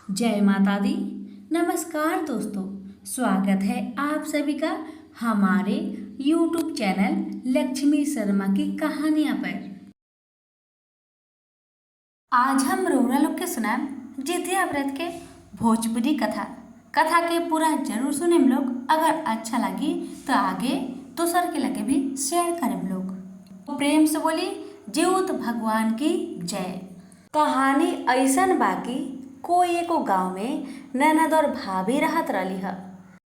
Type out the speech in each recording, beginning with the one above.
जय माता दी। नमस्कार दोस्तों, स्वागत है आप सभी का हमारे YouTube चैनल लक्ष्मी शर्मा की कहानियां पर। आज हम रउरा लोग के सुनाम जितिया व्रत के भोजपुरी कथा के पूरा जरूर सुने हम लोग। अगर अच्छा लगी तो आगे दूसर के लगे भी शेयर करें हम लोग। तो प्रेम से बोली जीउत भगवान की जय। कहानी ऐसन बाकी कोई एको गांव में ननद और भाभी रहत रही है।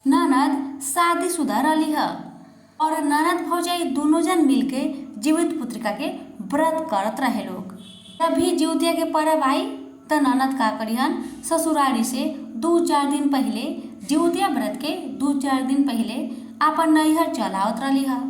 ननद शादीशुदा रही है और ननद भौजाई दोनों जन मिलके जीवित पुत्रिका के व्रत करत रहे लोग। तभी जीवतिया के पर्व आई तो ननद का करिहन ससुरारी से 2-4 दिन पहले जीवतिया व्रत के 2-4 दिन पहले अपन नैहर चलावत रही है।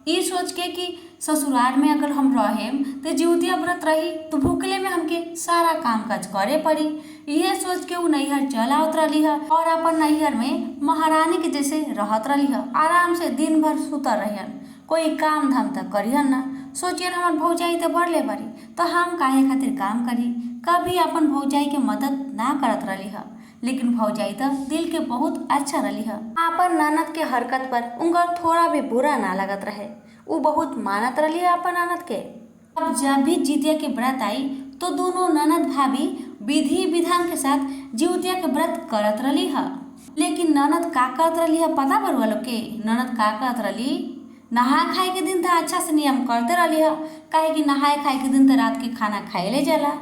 ये सोच के कि ससुराल में अगर हम रहेम तो जीवतिया व्रत रही तो भूखले में हमके सारा काम काज करे पड़ी। यह सोच के वो नैहर चल आवत रही है और अपन नैहर में महारानी के जैसे रहत रही है। आराम से दिन भर सुतर रहियन, कोई काम धाम तक करियन ना। सोचियन हमार भौजाई तो बढ़ले बड़ी तो हम काहे खातिर काम करी। कभी अपन भौजाई के मदद ना करत रही है, लेकिन भौजाई तो दिल के बहुत अच्छा रही है। अपन ननद के हरकत पर उनका थोड़ा भी बुरा ना लगत रहे। वो बहुत मानत रही है अपन ननद के। अब जब भी जितिया के व्रत आई तो दोनों ननद भाभी विधि विधान के साथ जितिया के व्रत करत रही है। लेकिन ननद का करत रही है पता बरुआ लोग के। ननद का करत रही, नहा खाए के दिन तो अच्छा से नियम करते रही है, काहे कि नहाए खाए के दिन तो रात के खाना खाए ले जाला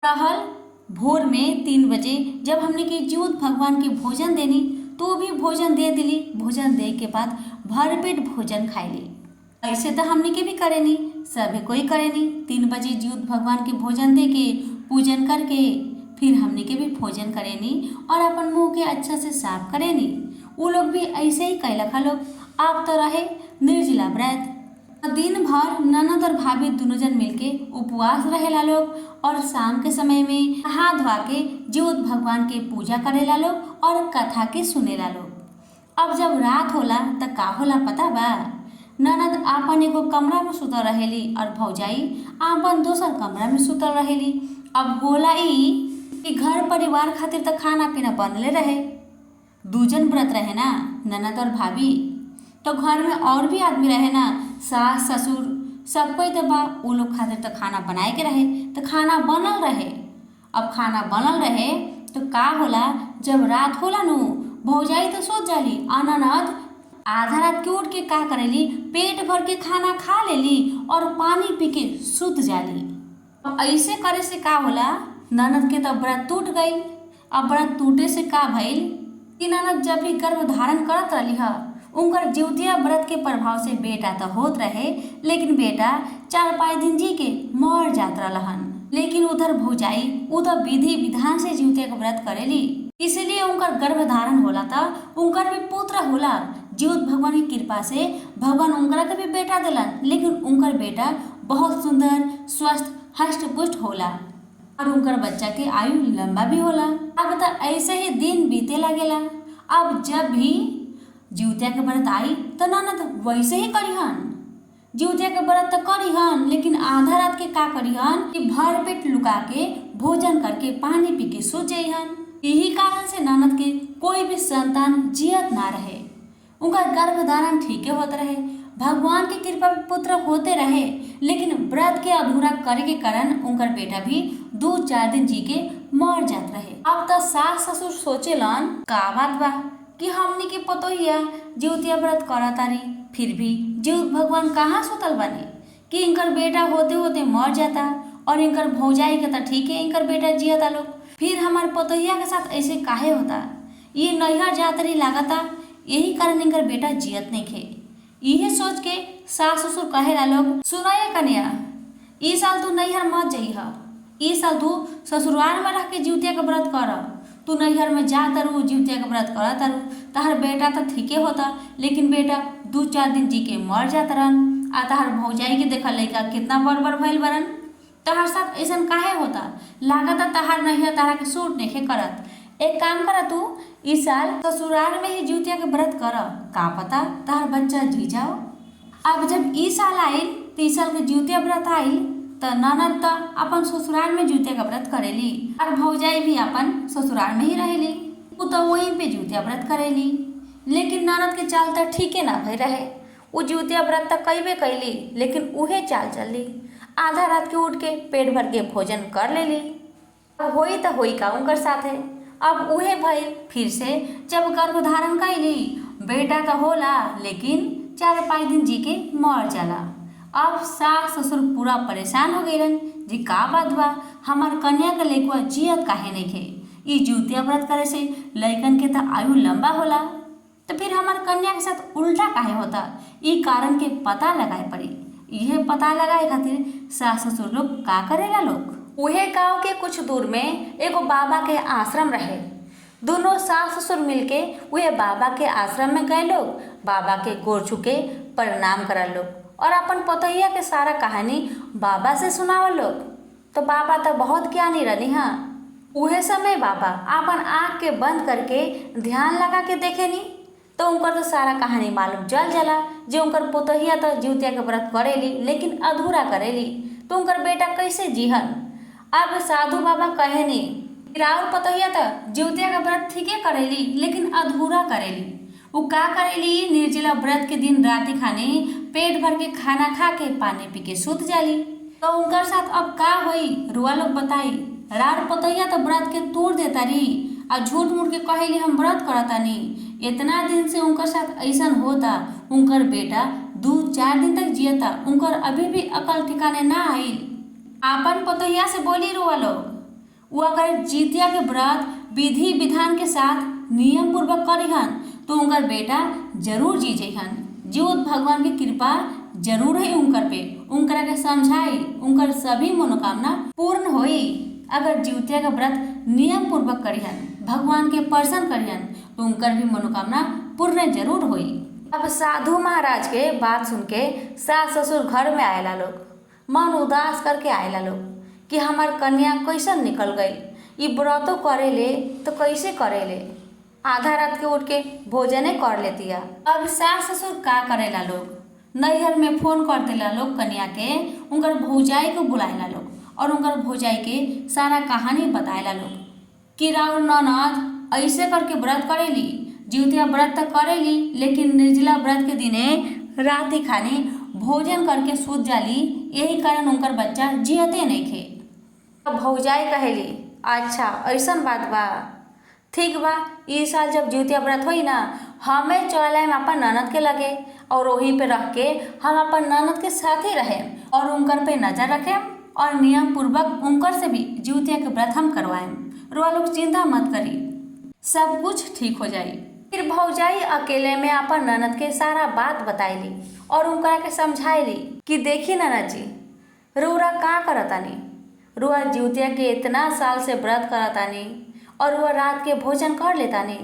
रहल। भोर में 3 बजे जब हमने के जीउत भगवान के भोजन देनी तो भी भोजन दे दिली। भोजन दे के बाद भरपेट भोजन खाई ली। ऐसे तो हमने के भी करेनी, सभी कोई करेनी। 3 बजे जीउत भगवान के भोजन दे के पूजन करके फिर हमने के भी भोजन करेनी और अपन मुंह के अच्छा से साफ करेनी। वो लोग भी ऐसे ही कैलक लोग। अब तो रहे निर्जला व्रत। दिन भर ननद और भाभी दोनों जन मिलके उपवास रहेला लोग और शाम के समय में नहा धोआ के जीउत भगवान के पूजा करेला लोग और कथा के सुनेला लोग। अब जब रात होला तो का होला पता बा? ननद आपन एगो कमरा में सुतल रहेली और भौजाई आपन दोसर कमरा में सुतल रहेली। अब होला ई कि घर परिवार खातिर तो खाना पीना बनले रहे। 2 जन व्रत रहे ना, ननद और भाभी, तो घर में और भी आदमी रहे ना, सास ससुर सब कोई तो बा। वो लोग खातिर तो खाना बनाए के रहे तो खाना बनल रहे। अब खाना बनल रहे तो का होला, जब रात होला नु भौजाई तो सोच जाली और ननद आधा रात के उठ के का करेली, पेट भर के खाना खा लेली और पानी पी के सुत जाली। अब ऐसे करे से का होला, ननद के तो व्रत टूट गई। अब व्रत टूटे से का भइल कि ननद जब भी गर्भ धारण करत रही है उनकर जिउतिया व्रत के प्रभाव से बेटा तो होत रहे, लेकिन बेटा 4-5 दिन जी के मर जात रहन। लेकिन उधर भौजाई उधर विधि विधान से जिउतिया के व्रत करेली, इसलिए उनकर गर्भ धारण होला था, उनकर भी पुत्र होला। जीउत भगवान की कृपा से भगवान उनकरा के भी बेटा दिलन, लेकिन उनकर बेटा बहुत सुंदर स्वस्थ हष्ट पुष्ट होला और उनकर बच्चा के आयु लंबा भी होला। अब तो ऐसे ही दिन बीते लगेला। अब जब भी जिउतिया के व्रत आई तो ननद वैसे ही करिहन। जिउतिया के व्रत तो करिहन, लेकिन आधा रात के का करिहन कि भर पेट लुका के भोजन करके पानी पी के सो जाइहन। यही कारण से ननद के कोई भी संतान जियत ना रहे। उनका गर्भ धारण ठीक होते रहे, भगवान की कृपा पुत्र होते रहे, लेकिन व्रत के अधूरा करे के कारण उनकर बेटा भी 2-4 दिन जी के मर जात रहे। अब तो सास ससुर सोचेलन का बात बा कि हमनी के पतोहिया जिउतिया व्रत करतारी, फिर भी जीउत भगवान कहाँ सुतल बानी कि इनकर बेटा होते होते मर जाता और इनकर भौजाई के तो ठीक है इनकर बेटा जियता लोग, फिर हमार पतोहिया के साथ ऐसे काहे होता। ये नैहर जातरी लागता, यही कारण इनकर बेटा जियत नहीं खे। यही सोच के सास ससुर कहेला लोग, सुनाया कन्या, ई साल तू नैहर मत जइह, ई साल तू ससुराल में रह के जिउतिया के व्रत कर। तू नैहर में जा तरु जिउतिया के व्रत कर तरु, तहर बेटा तो ठीके होता, लेकिन बेटा 2-4 दिन जी के मर जात रहन। आ तहर भौजाई के देखा लइका कितना बड़ भइल बरन, तहर साथ ऐसा काहे होता। लागत तहार नैहर तारा के सूट नहीं करत। एक काम करा, तू इस साल ससुराल में ही जिउतिया के व्रत कर, का पता तहार बच्चा जी जाओ। अब जब ई साल आइल तो ई साल के जिउतिया व्रत आइल तो ननद तो अपन ससुराल में जितिया का व्रत करेली और भौजाई भी अपन ससुराल में ही रहेली। वो तो वहीं पे जितिया व्रत करेली। लेकिन ननद के चाल तो ठीके ना भई रहे। वो जितिया व्रत तो कईबे कैली लेकिन उहे चाल चलली। आधा रात के उठ के पेट भर के भोजन कर लेली। अब होई तो होई का उनकर साथे। अब उहे भई फिर से जब गर्भ धारण कैली बेटा तो होला लेकिन 4-5 दिन जी के मर जाला। अब सास ससुर पूरा परेशान हो गईलन जी का बात बा, हमार कन्या के लइकवा जियत काहे नइखे। ई जितिया व्रत करे से लइकन के तो आयु लंबा होला, तो फिर हमार कन्या के साथ उल्टा काहे होता। ई कारण के पता लगाए पड़ी। यह पता लगाए खातिर सास ससुर लोग का करेला लोग। उहे गांव के कुछ दूर में एगो बाबा के आश्रम रहे। दोनों सास ससुर मिलके उहे बाबा के आश्रम में गए लोग। बाबा के गोर छुके प्रणाम करल लोग और अपन पतोहिया के सारा कहानी बाबा से सुनावल लोग। तो बाबा तो बहुत ज्ञानी रहनी। हाँ, उहे समय बाबा अपन आँख के बंद करके ध्यान लगा के देखेनी तो उनकर तो सारा कहानी मालूम चल जाला। जो उनकर पतोहिया तो जितिया के व्रत करेली लेकिन अधूरा करेली, तो उनकर बेटा कैसे जीहन। अब साधु बाबा कहेनी राउर पतोहिया तो जितिया का व्रत ठीके करेली लेकिन अधूरा करेली। वो का करेली, निर्जला व्रत के दिन राति खाने पेट भर के खाना खा के पानी पी के सूत जाली। तो उनकर साथ अब का होई रुआ लोग बताई। राउर पतोहिया तो व्रत के तोड़ देता रही और झूठ मूठ के कहेली हम व्रत करतानी। इतना दिन से उनकर साथ ऐसा होता। उनकर बेटा 2-4 दिन तक जियता, उनकर अभी भी अकल ठिकाने ना आई। आपन पतोहिया से बोली रुआ लोग, वो अगर जितिया के व्रत विधि विधान के साथ नियम पूर्वक करिहन तो उनकर बेटा जरूर जी जइहन। जीवत भगवान की कृपा जरूर है उनकर पे। उनकरा के समझाई उनकर सभी मनोकामना पूर्ण होई। अगर जितिया का व्रत नियम पूर्वक करिहन, भगवान के प्रसन्न करिहन तो उनकर भी मनोकामना पूर्ण जरूर होई। अब साधु महाराज के बात सुन के सास ससुर घर में आएला लोग। मन उदास करके आएला लोग कि हमार कन्या कैसन निकल गई। ई व्रतो करेले तो कैसे करेले, आधा रात के उठ के भोजने कर लेतिया। अब सास ससुर का करेला लोग, नैहर में फोन कर देला लोग कन्या के, उनकर भौजाई को बुलाएला लोग और उनकर भौजाई के सारा कहानी बताएला लोग कि राउर ननद ऐसे करके व्रत करेली। जितिया व्रत तो करेली लेकिन निर्जला व्रत के दिने राति खाने भोजन करके सूत जाली, यही कारण उनकर बच्चा जियते नहीं खे। अब भौजाई कहेली अच्छा ऐसन बात बा, ठीक बा इस साल जब जितिया व्रत होई ना हमें चले अपन ननद के लगे और वहीं पे रह के हम अपन ननद के साथ ही रहे और उनकर पे नजर रखें और नियम पूर्वक उनकर से भी जितिया के व्रत हम करवाएं। रुआ लोग चिंता मत करी, सब कुछ ठीक हो जाई। फिर भौजाई अकेले में अपन ननद के सारा बात बताईली और उनकरा के समझाईली कि देखी ननद जी, रुआ का करतानी, रुआ जितिया के इतना साल से व्रत करतानी और रुआ रात के भोजन कर लेतानी।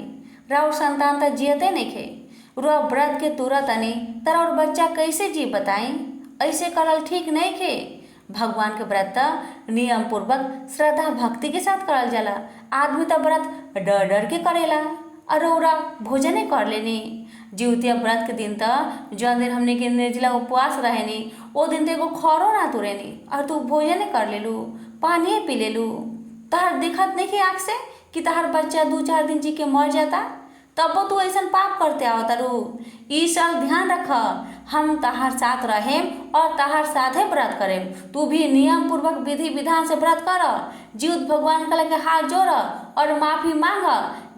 राउर संतान तो जियते नहीं खे, रुआ व्रत के तुरतानी तर और बच्चा कैसे जी बताई। ऐसे करल ठीक नहीं खे। भगवान के व्रत नियम पूर्वक श्रद्धा भक्ति के साथ करल जाला। आदमी तो व्रत डर डर के करेला और उरा भोजने कर लेनी। जितिया व्रत के दिन तो जौन दिन हमने के निर्जला उपवास रहेनी वो दिन तो एगो खरो ना तुरेनी और तू भोजने कर लेलू, पानी पी लेलू। तहार दिखत नहीं कि आँख से कि तहार बच्चा 2-4 दिन जी के मर जाता, तब तू ऐसा पाप करते आओ तारू। ई साल ध्यान रख, हम तहार साथ रहें और तहार साथे व्रत करें। तू भी नियम पूर्वक विधि विधान से व्रत कर। जीवत भगवान के लगे हाथ जोड़ और माफी मांग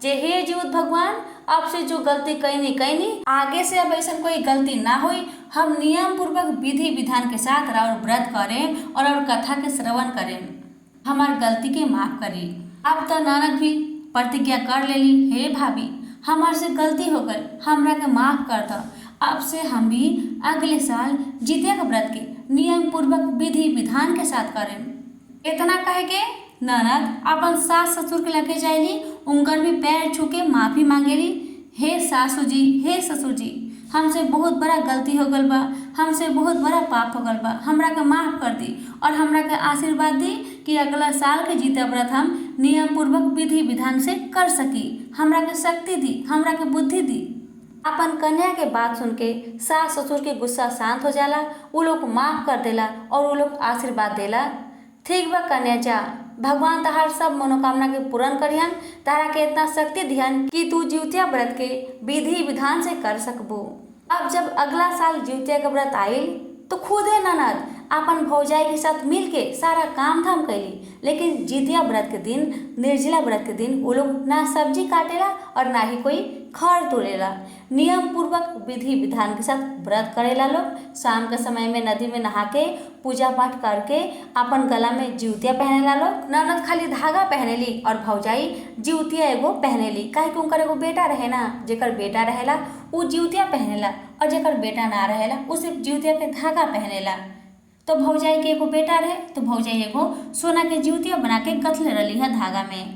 जे हे जीवत भगवान अब से जो गलती कैनी आगे से अब ऐसा कोई गलती ना हुई। हम नियम पूर्वक विधि विधान के साथ और व्रत करें और कथा के श्रवण करें। हमार गलती के माफ करी। अब तो ननद भी प्रतिज्ञा कर लेली, हे भाभी हमार से गलती हो गई, हमरा के माफ कर दो। अब से हम भी अगले साल जितिया के व्रत के नियम पूर्वक विधि विधान के साथ करें। इतना कहे के ननद अपन सास ससुर के लगे जाएली, उनकर भी पैर छू के माफी मांगेली। हे सासू जी, हे ससुर जी, हमसे बहुत बड़ा गलती हो गल बा, हमसे बहुत बड़ा पाप हो गल बा, हमरा के माफ कर दी और हमरा के आशीर्वाद दी कि अगला साल के जितिया व्रत हम नियम पूर्वक विधि विधान से कर सकी। हमरा के शक्ति दी, हमरा के बुद्धि दी। अपन कन्या के बात सुन के सास ससुर के गुस्सा शांत हो जाला, वो लोग माफ कर देला और वो लोग आशीर्वाद देला। ठीक बा कन्या जा, भगवान तहार सब मनोकामना के पूर्ण करियन, तारा के इतना शक्ति दिहन कि तू जिउतिया व्रत के विधि विधान से कर सकबो। अब जब अगला साल जिउतिया के व्रत आइल तो खुदे ननद अपन भौजाई के साथ मिलके सारा काम धाम कैली। लेकिन जितिया व्रत के दिन, निर्जला व्रत के दिन वो लोग ना सब्जी काटेला और ना ही कोई खर तोड़ेला। नियम पूर्वक विधि विधान के साथ व्रत करेला लोग। शाम के समय में नदी में नहा के पूजा पाठ करके अपन गला में जिउतिया पहनेला लोग। ननद खाली धागा पहनेली और भौजाई जिउतिया एगो पहनेली, काहे कि उनकर एगो बेटा रहे ना, जेकर बेटा रहेला उ जिउतिया पहनेला और जेकर बेटा ना रहेला उ सिर्फ जिउतिया के धागा पहनेला। तो भौजाई के एगो बेटा रहे तो भौजाई एगो सोना के जिउतिया बना के गथले रही है धागा में।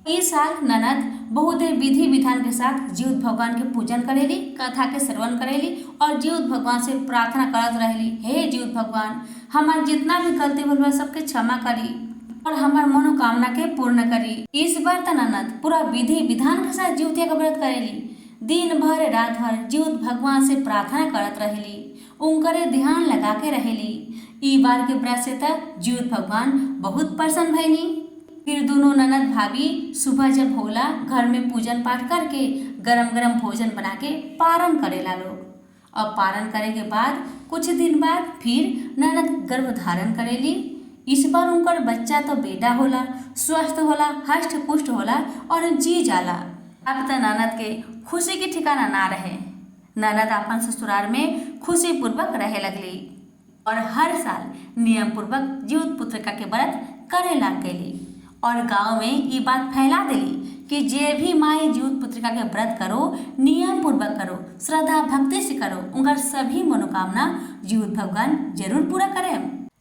इस साल ननद बहुत विधि विधान के साथ जिउत भगवान के पूजन करेली, कथा के श्रवण करेली और जिउत भगवान से प्रार्थना करत रहेली, हे जिउत भगवान हमार जितना भी गलती भूल बा सबके क्षमा करी और हमार मनोकामना के पूर्ण करी। इस बार त ननद पूरा विधि विधान के साथ जिउतिया का व्रत करेली। दिन भर रात भर जिउत भगवान से प्रार्थना करत रहेली, उनकरे ध्यान लगा के रहेली। ई बार के व्रत से त जिउत भगवान बहुत प्रसन्न भइनी। फिर दोनों ननद भाभी सुबह जब होला घर में पूजन पाठ करके गरम गरम भोजन बना के पारण करेला लोग। अब पारण करे के बाद कुछ दिन बाद फिर ननद गर्भ धारण करेली। इस बार उनकर बच्चा तो बेटा होला, स्वस्थ होला, हष्ट पुष्ट होला और जी जाला। अब तो ननद के खुशी की ठिकाना ना रहे। ननद अपन ससुराल में खुशी पूर्वक रहे लगली और हर साल नियम पूर्वक जिउत पुत्रिका के व्रत करे लग गई और गांव में ये बात फैला दिली कि जे भी माई जिउत पुत्रिका के व्रत करो, नियम पूर्वक करो, श्रद्धा भक्ति से करो, उनका सभी मनोकामना जिउत भगवान जरूर पूरा करे।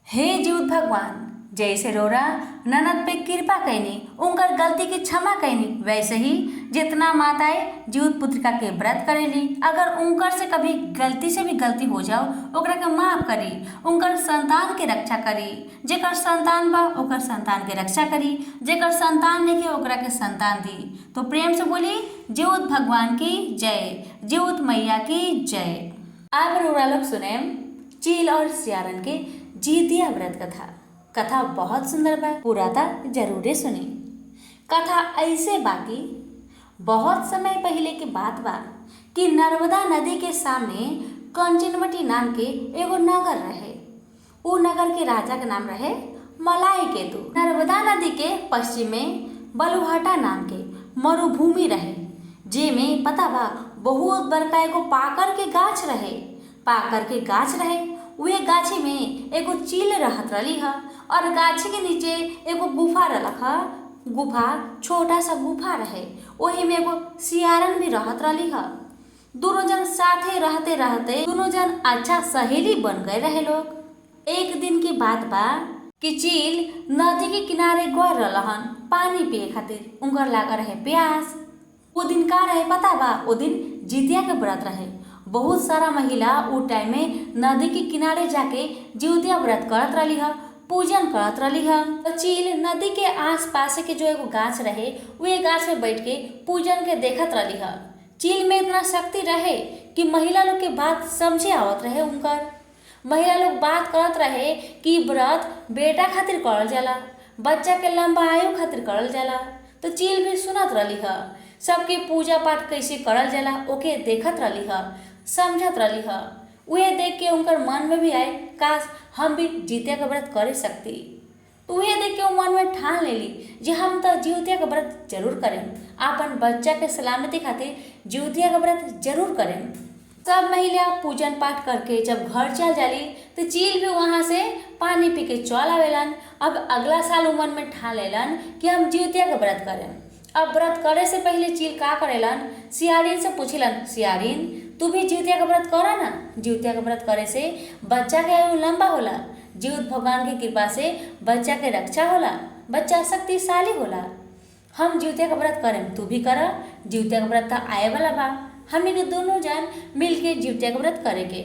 हे जिउत भगवान, जैसे रोरा ननद पे कृपा कैनी, उनकर गलती की क्षमा कैनी, वैसे ही जितना माताएं जिउत पुत्रिका के व्रत करेली, अगर उनकर से कभी गलती से भी गलती हो जाओ ओकरा के माफ करी, उनकर संतान के रक्षा करी। जेकर संतान बा ओकर संतान के रक्षा करी, जेकर संतान नहीं के ओकरा के संतान दी। तो प्रेम से बोली जिउत भगवान की जय, जिउत मैया की जय। अब रोरा लोग सुने चील और सियारन के जितिया व्रत कथा। कथा बहुत सुंदर बा, पूरा था जरूर सुनी। कथा ऐसे बाकी बहुत समय पहले की बात बा कि नर्मदा नदी के सामने कंचनवटी नाम के एगो नगर रहे। वो नगर के राजा का नाम रहे मलाई केतु। नर्मदा नदी के पश्चिम में बलुहाटा नाम के मरुभूमि रहे, जेमे पता बा बहुत बड़का एगो पाकर के गाछ रहे। पाकर के गाछ रहे, वे गाछी में एगो चील रहत रही है और गाछी के नीचे एगो गुफा रख। गुफा छोटा सा गुफा रहे, वही में एगो सियारन भी रहत रही है। दोनों जन साथे रहते रहते दोनों जन अच्छा सहेली बन गए रहे लोग। एक दिन की बात बा कि चील नदी के किनारे गए रहन पानी पिए खातिर, उनकर लागा रहे प्यास। वो दिन का रहे पता बा, वो दिन जितिया के व्रत रहे। बहुत सारा महिला वो टाइम में नदी के किनारे जाके जिउतिया व्रत करत रही है, पूजन करत रही है। तो चील नदी के आस पास के जो एगो गाछ रहे वे गाछ में बैठ के पूजन के देखत रही है। चील में इतना शक्ति रहे कि महिला लोग के बात समझे आवत रहे उनकर। महिला लोग बात करत रहे कि व्रत बेटा खातिर करल जाला, बच्चा के लंबा आयु खातिर करल जाला। तो चील भी सुनत रही है, सबके पूजा पाठ कैसे करल जाला ओके देखत रही है, समझत रही है। वह देख के उनकर मन में भी आए काश हम भी जितिया का व्रत कर सकती। तो वह देख के वो मन में ठान लेली जे हम तो जिउतिया का व्रत जरूर करें, अपन बच्चा के सलामती खातिर जिउतिया का व्रत जरूर करें। सब महिला पूजन पाठ करके जब घर चल जाली तो चील भी वहाँ से पानी पी के चल आवेलन। अब अगला साल मन में ठान लेलन कि हम जिउतिया का व्रत करें। अब व्रत करे से पहले चील का करेलन, सियारिन से पूछलन, सियारिन तू भी जिउतिया का व्रत करा ना। जिउतिया का व्रत करे से बच्चा के आयु लंबा होला, जिउत भगवान की कृपा से बच्चा के रक्षा होला, बच्चा शक्तिशाली होला। हम जिउतिया का व्रत करें, तू भी करा। जिउतिया का व्रत आए वाला बा, हम के दोनों जन मिल के जिउतिया का व्रत करेंगे।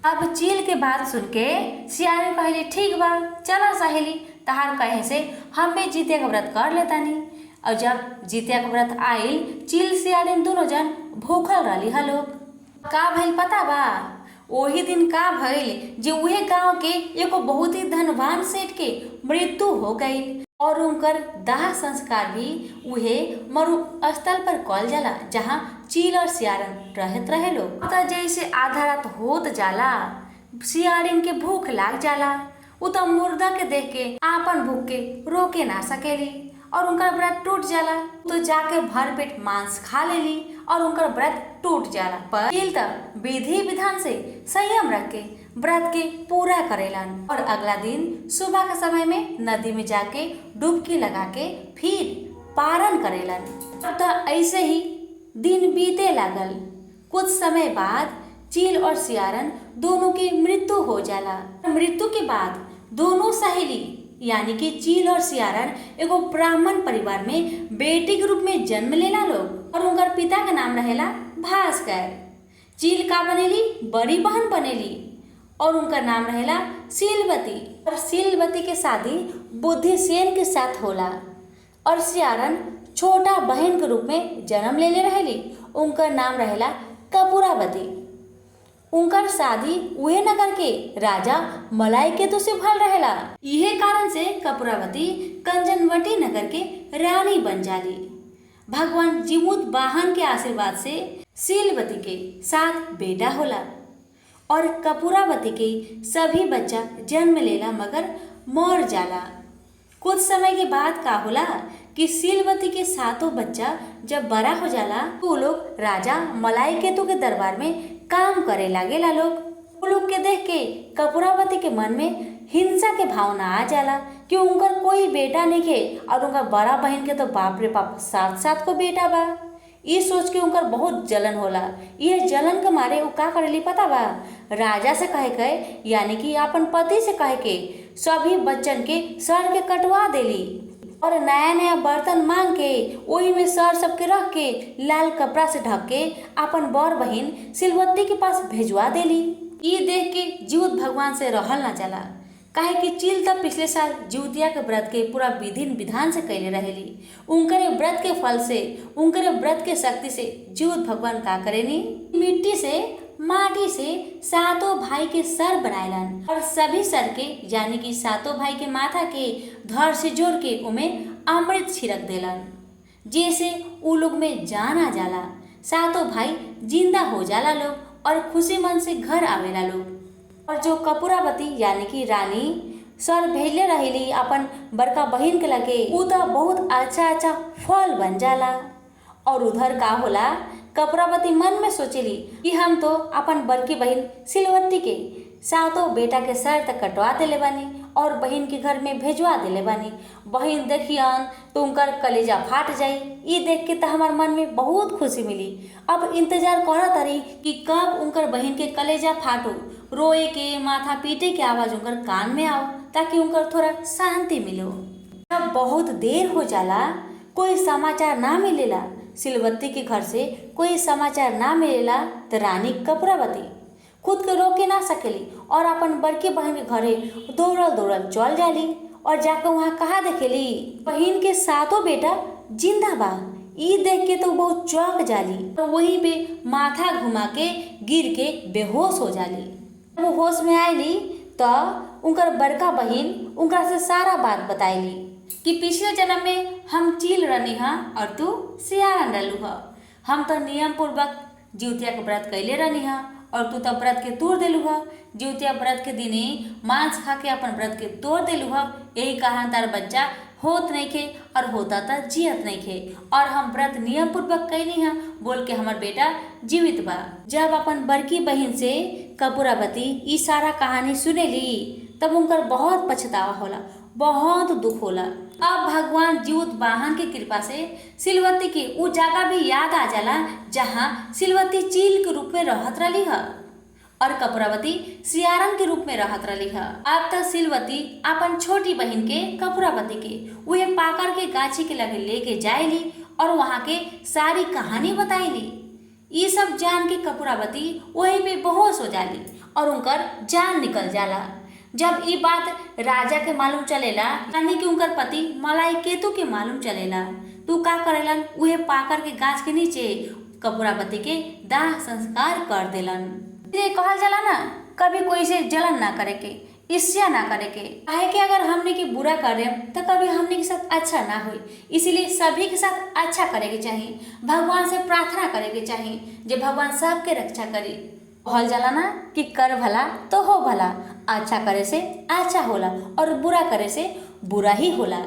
अब चील के बात सुन के सियारिन कहली ठीक बा, चला सहेली तहार कहे से हम भी जिउतिया का व्रत कर लेतानी। और जब जितिया का व्रत आइल चील सियारिन दोनों जन भूखल रही है लोग। का भइल पता बा? ओही दिन का भइल जे उहे गांव के एगो बहुत ही धनवान सेठ के मृत्यु हो गई और उनकर दाह संस्कार भी उहे मरुस्थल पर कल जाला जहाँ चील और सियारन रहत रहे लोग। त जैसे आधा रात होत जाला, सियारिन के भूख लाग जाला, उ त मुर्दा के देख के आपन भूख के रोके ना सकेली और उनकर व्रत टूट जाला। तो जाके भर पेट मांस खा लेली और उनकर व्रत टूट जाला। पर चील त विधि विधान से संयम रख के व्रत के पूरा करेलन और अगला दिन सुबह के समय में नदी में जाके डुबकी लगा के फिर पारण करेलन। तो ऐसे ही दिन बीते लागल। कुछ समय बाद चील और सियारन दोनों की मृत्यु हो जाला। मृत्यु के बाद दोनों सहेली यानी कि चील और सियारन एगो ब्राह्मण परिवार में बेटी के रूप में जन्म लेला लोग और उनकर पिता का नाम रहेला भास्कर। चील का बनेली बड़ी बहन बनेली और उनका नाम रहेला सीलवती और सीलवती के शादी बुद्धिसेन के साथ होला और सियारन छोटा बहन के रूप में जन्म लेले रहेली। उनका नाम रहेला कपूरावती। उनकर शादी उहे नगर के राजा मलाई केतु से भल रहेला। इहे कारण से कपूरावती कंजनवटी नगर के रानी बन जाली। भगवान जीमूत वाहन के आशीर्वाद से सीलवती के 7 बेटा होला और कपूरावती के सभी बच्चा जन्म लेला मगर मर जाला। कुछ समय के बाद का होला कि सीलवती के 7 बच्चा जब बड़ा हो जाला तो वो लोग राजा मलाई केतु के दरबार में काम करे लागेला लोग। वो लोग के देख के कपूरावती के मन में हिंसा के भावना आ जाला कि उनकर कोई बेटा नहीं है और उनका बड़ा बहन के तो बाप रे बाप 7 को बेटा बा। ये सोच के उनकर बहुत जलन होला। ये जलन के मारे वो का करेली पता बा? राजा से कहे के यानी कि अपन पति से कहे के सभी बच्चन के सर के कटवा देली और नया नया बर्तन मांग के वही में सर सबके रख के लाल कपड़ा से ढक के अपन बड़ बहन सिलवती के पास भेजवा देली। ये देख के जीवत भगवान से रहल ना जाला काहे कि चील तब पिछले साल जीवतिया के व्रत के पूरा विधि विधान से कैले रहेली। उनकरे व्रत के फल से उनकरे व्रत के शक्ति से जीवत भगवान का करेनी मिट्टी से माटी से 7 भाई के सर बनाएलन और सभी सर के यानी कि 7 भाई के माथा के धड़ से जोड़ के उमे अमृत छिड़क देलन जैसे उ लोग में जान आ जाला। 7 भाई जिंदा हो जाला लोग और खुशी मन से घर आवेला लोग। और जो कपूरावती यानी कि रानी सर भेजले रहेली अपन बड़का बहन के लगे उ तो बहुत अच्छा फल बन जाला। और उधर का होला कपूरावती मन में सोचेली कि हम तो अपन बड़की बहन सिलवती के 7 बेटा के सर तक कटवा देले बानी और बहन के घर में भेजवा देले बानी। बहन देखियन तो उनकर कलेजा फाट जाई। ये देख के तो हमार मन में बहुत खुशी मिली। अब इंतजार करत रही कि कब उनकर बहन के कलेजा फाटो, रोए के माथा पीटे के आवाज उनकर कान में आओ ताकि उनकर थोड़ा शांति मिलो। जब बहुत देर हो जाला कोई समाचार ना मिलेला, सिलवती के घर से कोई समाचार ना मिलेला तो रानी कपूरावती खुद के रोके ना सकेली और अपन बड़की बहन के घरे दौड़ल चल जाली और जाकर वहाँ कहा देखेली बहन के 7 बेटा जिंदा बा। ई देख के तो बहुत चौंक जाली तो वहीं पे माथा घुमा के गिर के बेहोश हो जाली। वो होश में आयली तो उनकर बड़का बहन उनका से सारा बात बताइली कि पिछले जन्म में हम चील रहनी हा और तू सियारन रहलू हा। हम तो नियम पूर्वक जीवतिया के व्रत कैले रहनी हा और तू तो व्रत के तोड़ देलू हा। जीवतिया व्रत के दिने मांस खा के अपन व्रत के तोड़ देलू हा। यही कारण तार बच्चा होत नहीं खे और होता था जियत नहीं खे और हम व्रत नियम पूर्वक कैनी हा बोल के हमार बेटा जीवित बा। जब अपन बड़की बहन से कपूरावती ई सारा कहानी सुनेली तब उनकर बहुत पछतावा होला, बहुत दुख होला। अब भगवान जीवत वाहन के कृपा से सिलवती के वो जगह भी याद आ जाला जहाँ सिलवती चील के रूप में रहत रही है और कपूरावती सियारन के रूप में रहत रही है। अब तक सिलवती अपन छोटी बहन के कपूरावती के वह पाकर के गाछी के लगे लेके जाएली और वहाँ के सारी कहानी बताएली। ये सब जान के कपूरावती वही पे बेहोश हो जाली और उनकर जान निकल जाला। जब ये बात राजा के मालूम चलेला यानी कि उनकर पति मलाई केतु के मालूम चलेला तू का करेलन उहे पाकर के गाछ के नीचे कपूरा बत्ती के दाह संस्कार कर देलन। ये कहल जाला ना, कभी कोई से जलन ना करे के, ईर्ष्या ना करे के, काहे कि अगर हमने की बुरा करे तो कभी हमने के साथ अच्छा ना हो। इसीलिए सभी के साथ अच्छा करे के चाहिए, भगवान से प्रार्थना करे के चाहिए जो भगवान सबके रक्षा करी। कहल जाला ना कि कर भला तो हो भला, अच्छा करे से अच्छा होला और बुरा करे से बुरा ही होला।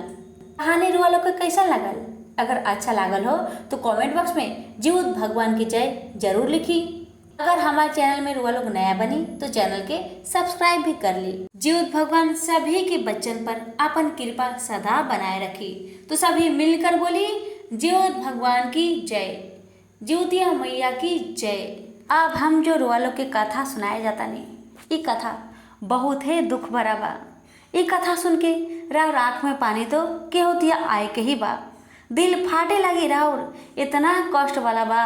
कहानी रुआ लोग को कैसा लागल? अगर अच्छा लागल हो तो कमेंट बॉक्स में जीवत भगवान की जय जरूर लिखी। अगर हमारे चैनल में रुआ लोग नया बनी तो चैनल के सब्सक्राइब भी कर ली। जीवत भगवान सभी के बच्चन पर अपन कृपा सदा बनाए रखी। तो सभी मिलकर बोली जीवत भगवान की जय, जीवतिया मैया की जय। अब हम जो रुआ लोग के कथा सुनाया जाता नहीं, ये कथा बहुत ही दुख भरा बा। ये कथा सुन के राउर आँख में पानी तो के होतिया आए के ही बा, दिल फाटे लगी राउर, इतना कष्ट वाला बा।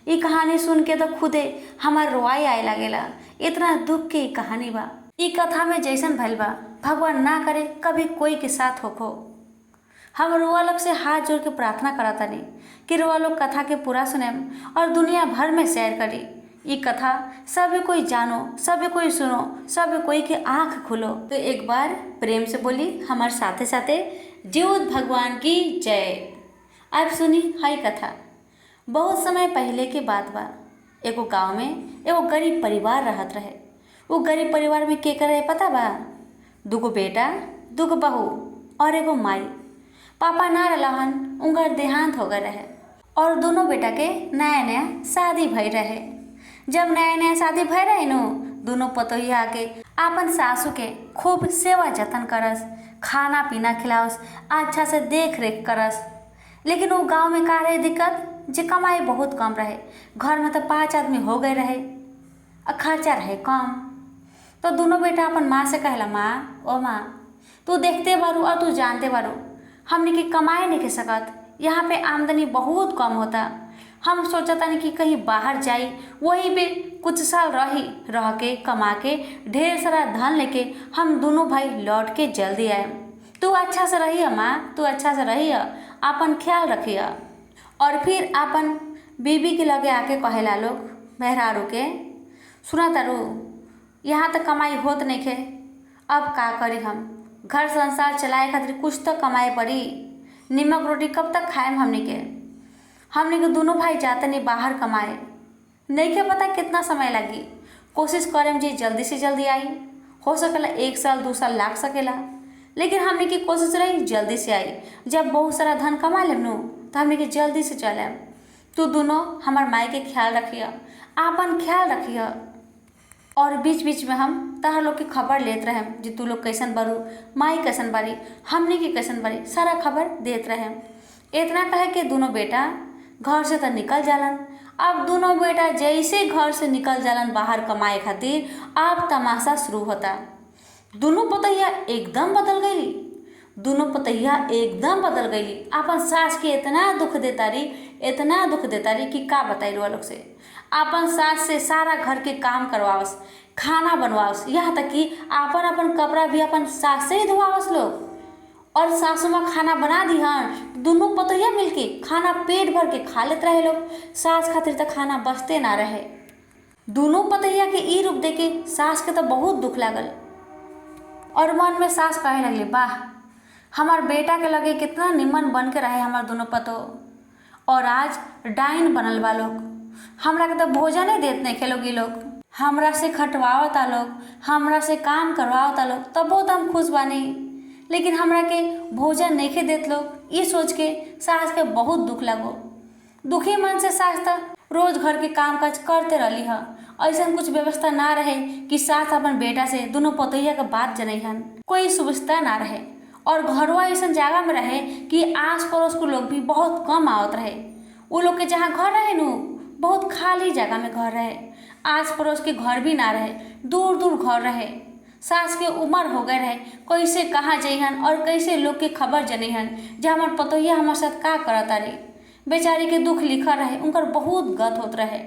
ये कहानी सुन के तो खुदे हमार रोआई आए लगेला, इतना दुख के कहानी बा। ये कथा में जैसन भइल बा भगवान ना करे कभी कोई के साथ होखो। हम रुआ लोग से हाथ जोड़ के प्रार्थना करता नहीं कि रुआ लोग कथा के पूरा सुने और दुनिया भर में शेयर करी। ये कथा सभी कोई जानो, सभी कोई सुनो, सभी कोई के आँख खुलो। तो एक बार प्रेम से बोली हमारे साथे साथे जीवत भगवान की जय। अब सुनी हाई कथा। बहुत समय पहले के बात बा, एगो गांव में एगो गरीब परिवार रहत रहे। वो गरीब परिवार में के रहे पता बा? दुगो बेटा, दुगो बहू और एगो माई। पापा ना रहन, उनकर देहांत हो गए रहे और दोनों बेटा के नया नया शादी भई रहे। जब नया नया शादी भई रहे नो, दोनों पतोहिया के आपन सासू के खूब सेवा जतन करस, खाना पीना खिलावस, अच्छा से देख रेख करस। लेकिन वो गांव में का रहे दिक्कत, जे कमाई बहुत कम रहे। घर में तो 5 आदमी हो गए रहे और खर्चा रहे कम। तो दोनों बेटा अपन माँ से कहला, माँ ओ माँ, तू देखते बारू और तू जानते बारू हमने की कमाए नहीं के सकत, यहाँ पे आमदनी बहुत कम होता। हम सोचता नहीं कि कहीं बाहर जाई, वहीं पे कुछ साल रह के कमा के ढेर सारा धन लेके हम दोनों भाई लौट के जल्दी आए। तू अच्छा से रहिए माँ, तू अच्छा से रहिए, अपन ख्याल रखिए। और फिर अपन बीबी के लगे आके कहेला लोग मेहरारू के, सुना तारू यहाँ तक कमाई होत नहीं खे, अब का करी हम, घर संसार चलाए खातिर कुछ तो कमाए पड़ी, निमक रोटी कब तक खाएम हमने के दोनों भाई जाते नहीं बाहर कमाए, नहीं के पता कितना समय लगी। कोशिश करें जी जल्दी से जल्दी आई, हो सकेला 1 साल 2 साल लाग सकेला, लेकिन हमने की कोशिश रही जल्दी से आई। जब बहुत सारा धन कमा लेम नु तो हमने के जल्दी से चले। तू दोनों हमार माई के ख्याल रखिए, आपन ख्याल रखिए। और बीच बीच में हम तहर लोग की खबर लेते रहे जी तू लोग कैसन बारू, माई कैसन बारी, हमने की कैसन बारी, सारा खबर देते रहे। इतना कहे कि दोनों बेटा घर से तो निकल जालन। अब दोनों बेटा जैसे घर से निकल जालन बाहर कमाए खातिर, अब तमाशा शुरू होता। दोनों पतैया एकदम बदल गई, दोनों पतैया एकदम बदल गई। अपन सास के इतना दुख देता रही, इतना दुख देता रही कि का बताई रो लोग से। अपन सास से सारा घर के काम करवावस, खाना बनवावस, यहाँ तक कि अपन अपन कपड़ा भी अपन सास से ही धोवावस लोग। और सासू माँ खाना बना दी हन, दोनों पतोहिया मिलके खाना पेट भर के खा लेते रहे लोग। सास खातिर तक खाना बचते ना रहे। दोनों पतोहिया के ई रूप देखे सास के तो बहुत दुख लागल और मन में सास कहे लगली, वाह हमार बेटा के लगे कितना निमन बन के रहे हमार दोनों पतो, और आज डाइन बनल बा लोग। हमरा के तो भोजन ही देत नहीं खेलोगी लोग, हमरा से खटवावता लोग, हमरा से काम करवावता लोग, तब बहुत हम खुश बानी, लेकिन हमरा के भोजन नहीं खे देत लोग। ये सोच के सास के बहुत दुख लगो। दुखी मन से सास तो रोज घर के काम काज करते रही है। ऐसा कुछ व्यवस्था ना रहे कि सास अपन बेटा से दोनों पतोहिया के बात जनैहन, कोई सुविधा ना रहे। और घरवा ऐसा जगह में रहे कि आस पड़ोस के लोग भी बहुत कम आवत रहे। वो लोग के जहाँ घर रहे नु बहुत खाली जगह में घर रहे, आस पड़ोस के घर भी ना रहे, दूर दूर घर रहे। सास के उम्र हो गए रहे, कैसे कहाँ जइहन और कैसे लोग के खबर जनिहन जे हमार पतोहिया हमारे साथ का करता रही। बेचारी के दुख लिखा रहे, उनकर बहुत गत होत रहे।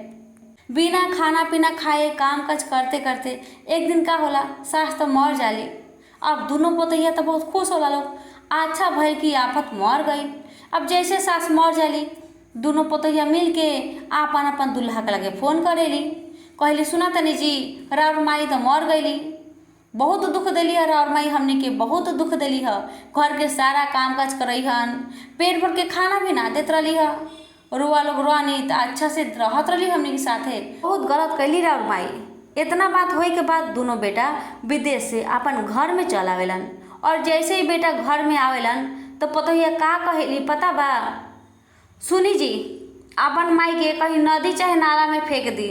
बिना खाना पीना खाए काम काज करते करते एक दिन का होला, सास तो मर जाली। अब दोनों पतोहिया तो बहुत खुश होला लोग, अच्छा भइल कि आफत मर गई। अब जैसे सास मर जाली दोनों पतोहिया मिल के आपन अपन दुल्हा के लगे फोन करेली, कहली सुना तनी जी राउर माई तो मर गईली, बहुत दुख दिली है राउर माई, हमने के बहुत दुख दिली है, घर के सारा काम काज करई हन, पेट भर के खाना भी ना देत रही है, रुआ लोग रुआनी तो अच्छा से रहत रही हमने के साथे, बहुत गलत कैली राउर माई। इतना बात होए के बाद दोनों बेटा विदेश से अपन घर में चल आवेलन, और जैसे ही बेटा घर में आवेलन तो पतोहिया का कहेली पता बा, सुनी जी अपन माई के कहीं नदी चाहे नाला में फेंक दी,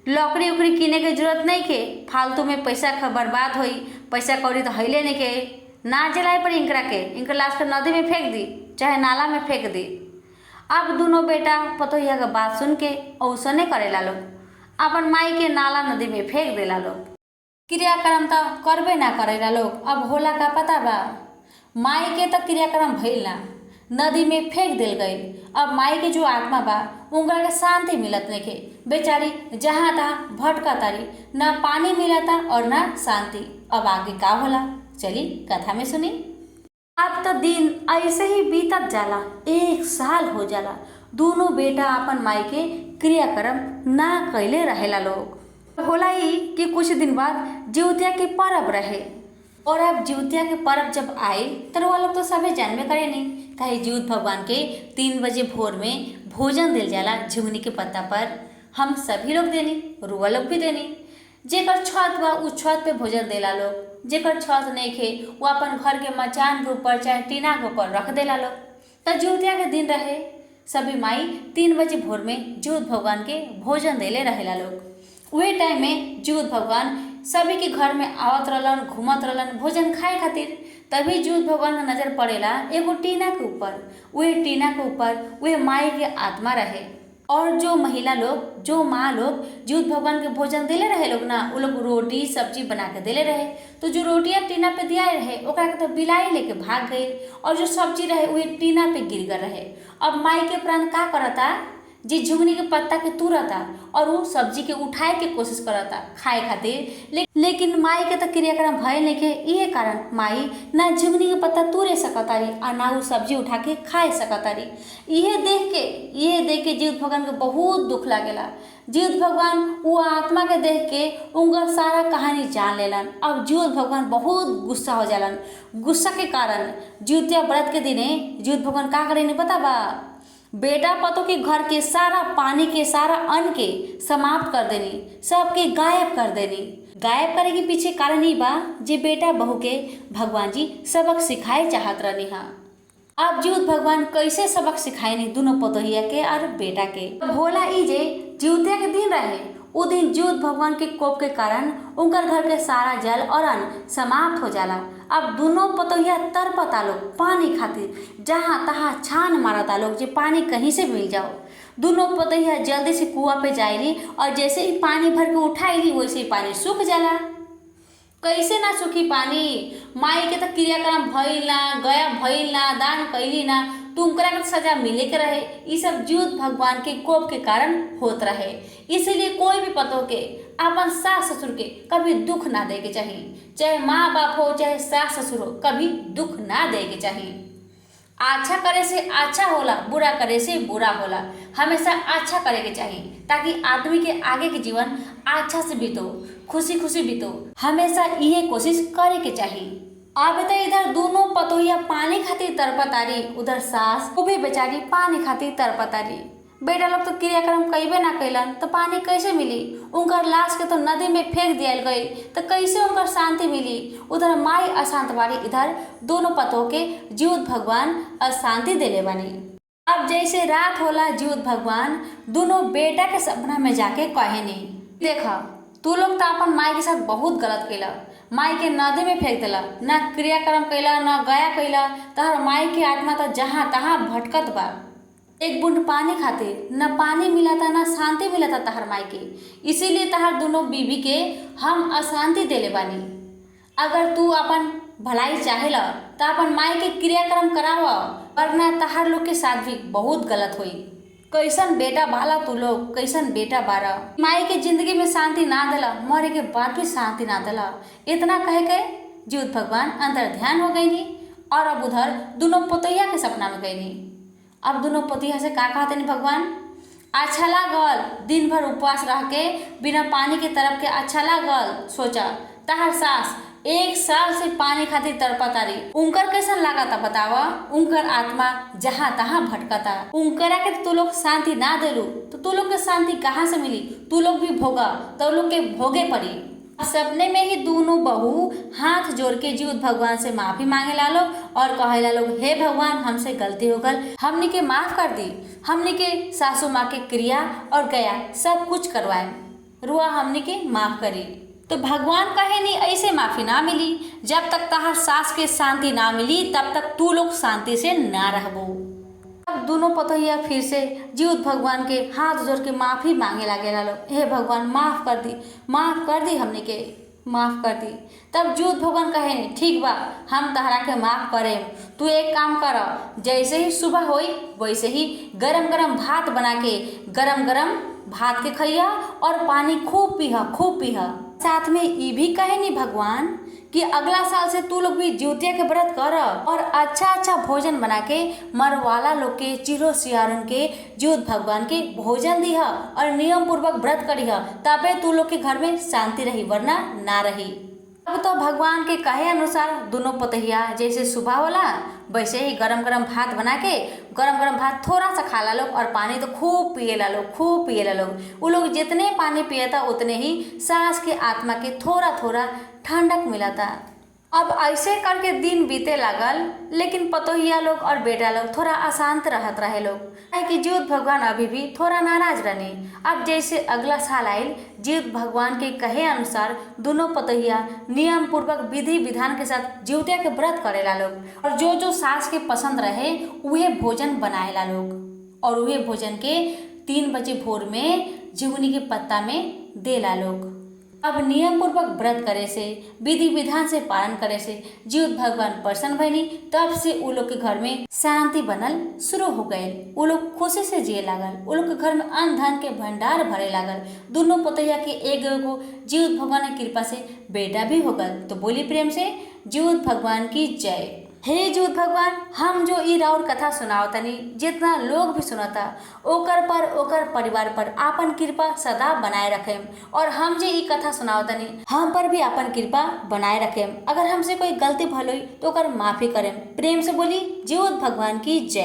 लकड़ी उकड़ी किने के जरूरत नहीं के, फालतू में पैसा बर्बाद होई, पैसा कौड़ी तो हईले नहीं के, ना जलाए पर इनकरा के, इनकर लाश के नदी में फेंक दी चाहे नाला में फेंक दी। अब दोनों बेटा पतोहिया का बात सुन के औसने करेला लोग, अपन माई के नाला नदी में फेंक देला लोग। क्रियाक्रम तो करबे ना करेला लोग। अब होला का पता बा, माई के तो क्रियाक्रम भइल ना, नदी में फेंक दिल गई। अब माई के जो आत्मा बा उनका के शांति मिलत नहीं के, बेचारी जहाँ तहाँ भटका तारी, ना पानी मिलता और ना शांति। अब आगे का होला चली कथा में सुनी। अब तो दिन ऐसे ही बीतत जाला, 1 साल हो जाला, दोनों बेटा अपन माई के क्रियाक्रम ना कैले रहेला लोग। होला ही कि कुछ दिन बाद जिउतिया के पर्व रहे, और अब जिउतिया के पर्व जब आए तो वो लोग तो सभी जानबे करे नहीं, काहे जिउत भगवान के 3 बजे भोर में भोजन दिल जाला झुंगनी के पत्ता पर। हम सभी लोग देनी, रुआ लोग भी देनी, जेकर छत बा उस छत पे भोजन देला लोग, जेकर छत नहीं खे वो अपन घर के मचान के ऊपर चाहे टीना के ऊपर रख देला लोग। तो जिउतिया के दिन रहे, सभी माई 3 बजे भोर में जिउत भगवान के भोजन देले रहेला लोग। वही टाइम में जिउत भगवान सभी के घर में आवत रहलन, घूमत रहलन भोजन खाए खातिर। तभी जिउत भगवान का नजर पड़ेला एगो टीना के ऊपर, वही टीना के ऊपर वह माई के आत्मा रहे, और जो महिला लोग, जो माँ लोग जिउत भगवान के भोजन देले रहे लोग ना, वो लोग रोटी सब्जी बना के देले रहे। तो जो रोटियां टीना पे दिया रहे ओकरा के तो बिलाई लेके भाग गई, और जो सब्जी रहे वही टीना पे गिर गए रहे। अब माई के प्राण का करता, जी झुंगनी के पत्ता के तुरता और वो सब्जी के उठाए के कोशिश करता खाए खातिर, लेकिन माई के तो क्रियाक्रम भय नहीं के, इहे कारण माई ना झुंगनी के पत्ता तुरे सकतारी और ना वो सब्जी उठा के खाए सकतारी। इहे देख के जिउत भगवान के बहुत दुख लागेला। जिउत भगवान वो आत्मा के देख के उनका सारा कहानी जान लेलन। अब जिउत भगवान बहुत गुस्सा हो जालन। गुस्सा के कारण जिउतिया व्रत के दिने जिउत भगवान का करे नहीं पता बा, बेटा पतो के घर के सारा पानी के सारा अन्न के समाप्त कर देनी, सबके गायब कर देनी। गायब करे के पीछे कारण ही बा जे बेटा बहू के भगवान जी सबक सिखाए चाहत रहनी हा। अब जिउत भगवान कैसे सबक सिखाएनी दोनों पतोहिया के और बेटा के। होला ई जे जिउतिया के दिन रहे, वो दिन जिउत भगवान के कोप के कारण उनकर घर के सारा जल और अन्न समाप्त हो जाला। अब दोनों पतोहिया तरपता लोग पानी खातिर, जहाँ तहाँ छान मारता लोग जे पानी कहीं से मिल जाओ। दोनों पतोहिया जल्दी से कुआं पे जाएली और जैसे ही पानी भर के उठाएली वैसे ही पानी सूख जाला। कैसे ना सूखी पानी, माई के तो क्रियाक्रम भइल ना, गया भइल ना, दान कैली ना, तुमकरा के सजा मिले के रहे। ये सब जिउत भगवान के कोप के कारण होत रहे। इसीलिए कोई भी पतो के अपन सास ससुर के कभी दुख ना दे के चाहिए, चाहे माँ बाप हो चाहे सास ससुर हो, कभी दुख ना दे के चाहिए। अच्छा करे से अच्छा होला, बुरा करे से बुरा होला। हमेशा अच्छा करे के चाहिए ताकि आदमी के आगे के जीवन अच्छा से बीतो, खुशी खुशी बीतो। हमेशा यही कोशिश करे के चाहिए। अब तो इधर दोनों पतोहिया पानी खातिर तरपतारी, उधर सास वो भी बेचारी पानी खातिर तरपतारी। बेटा लोग तो क्रियाक्रम कईबे ना कैलन तो पानी कैसे मिली, उनकर लाश के तो नदी में फेंक दिया गई तो कैसे उनकर शांति मिली। उधर माई अशांत बाड़ी, इधर दोनों पतों के जिउत भगवान अशांति देले बानी। अब जैसे रात होला जिउत भगवान दोनों बेटा के सपना में जाके कहेनी, देखा तू लोग तो अपन माई के साथ बहुत गलत कैला, माई के नदी में फेंक दिला, ना क्रियाक्रम कैला ना गया कैला, तहर माई की आत्मा तो जहाँ तहाँ भटकत बा। एक बूंद पानी खातिर न पानी मिला था ना शांति मिला था तहर माई के, इसीलिए तहर दोनों बीबी के हम अशांति देले बानी। अगर तू अपन भलाई चाहेला तो अपन माई के क्रियाक्रम करावा, वरना तहर लोग के साथ भी बहुत गलत हुई। कैसन बेटा बाला तू लोग, कैसन बेटा बारा, माई के जिंदगी में शांति ना दिला, मरे के बाद भी शांति ना दिला। इतना कह के जिउत भगवान अंदर ध्यान हो गई नी और अब उधर दोनों पतोहिया के सपना में गई नी। अब दोनों पतिया से का कहते नहीं भगवान, अच्छा लागल दिन भर उपवास रह के बिना पानी के तरफ के, अच्छा लागल सोचा तहर सास 1 साल से पानी खातिर तड़पतारी, उनकर कैसन लागता बतावा, उनकर आत्मा जहाँ तहाँ भटकता, उनकरा के तू लोग शांति ना देलू तो तू लोग के शांति कहाँ से मिली, तू लोग भी भोगा तो लोग के भोगे पड़ी। सपने में ही दोनों बहू हाथ जोड़ के जीउत भगवान से माफी मांगे ला लो और कहे ला लोग, हे भगवान हमसे गलती हो गल, हमने के माफ कर दी, हमने के सासू माँ के क्रिया और गया सब कुछ करवाए, रुआ हमने के माफ करी। तो भगवान कहे नहीं ऐसे माफी ना मिली, जब तक तहार सास के शांति ना मिली तब तक तू लोग शांति से ना रहबो। अब दोनों पतोहिया फिर से जीउत भगवान के हाथ जोड़ के माफी मांगे लागे ला लो, हे भगवान माफ कर दी हमने के माफ कर दी। तब जीउत भगवान कहे नहीं ठीक बा हम तहरा के माफ करें, तू एक काम कर, जैसे ही सुबह होई वैसे ही गरम गरम भात बना के गरम गरम भात के खइया और पानी खूब पीहा। साथ में ये भी कहे नहीं भगवान कि अगला साल से तू लोग भी ज्योतिया के व्रत कर और अच्छा भोजन बना के मरवाला लोग के चिरो सियारन के ज्योत भगवान के भोजन दिह और नियम पूर्वक व्रत करिह, तबे तू लोग के घर में शांति रही वरना ना रही। अब तो भगवान के कहे अनुसार दोनों पतहिया जैसे सुबह होला वैसे ही गरम गरम भात बना के गरम गरम भात थोड़ा सा खा ला लोग और पानी तो खूब पिए ला लोग। वो लोग जितने पानी पिए था उतने ही सास के आत्मा के थोड़ा थोड़ा ठंडक मिला था। अब ऐसे करके दिन बीते लागल, लेकिन पतोहिया लोग और बेटा लोग थोड़ा अशांत रहत रहे लोग, कि जीउत भगवान अभी भी थोड़ा नाराज रहने। अब जैसे अगला साल आयल, जीउत भगवान के कहे अनुसार दोनों पतोहिया नियम पूर्वक विधि विधान के साथ ज्योतिया के व्रत करेला लोग और जो सास के पसंद रहे वह भोजन बनाएला लोग और वह भोजन के 3 बजे भोर में झिंगुनी के पत्ता में देला लोग। अब नियम पूर्वक व्रत करे से विधि विधान से पालन करे से जीउत भगवान प्रसन्न भइनी, तब से उ लोग के घर में शांति बनल शुरू हो गए। उ लोग खुशी से जिए लागल, उ लोग के घर में अन्न धन के भंडार भरे लागल। दोनों पतैया के एगो जीउत भगवान की कृपा से बेटा भी हो गल। तो बोली प्रेम से जीउत भगवान की जय। हे जीउत भगवान, हम जो ई राउर कथा सुनावतनी, जितना लोग भी सुनाता ओकर पर ओकर परिवार पर आपन कृपा सदा बनाए रखेम और हम जे ई कथा सुनावतनी हम पर भी आपन कृपा बनाए रखेम। अगर हमसे कोई गलती भल हुई तो ओकर माफी करेम। प्रेम से बोली जीउत भगवान की जय।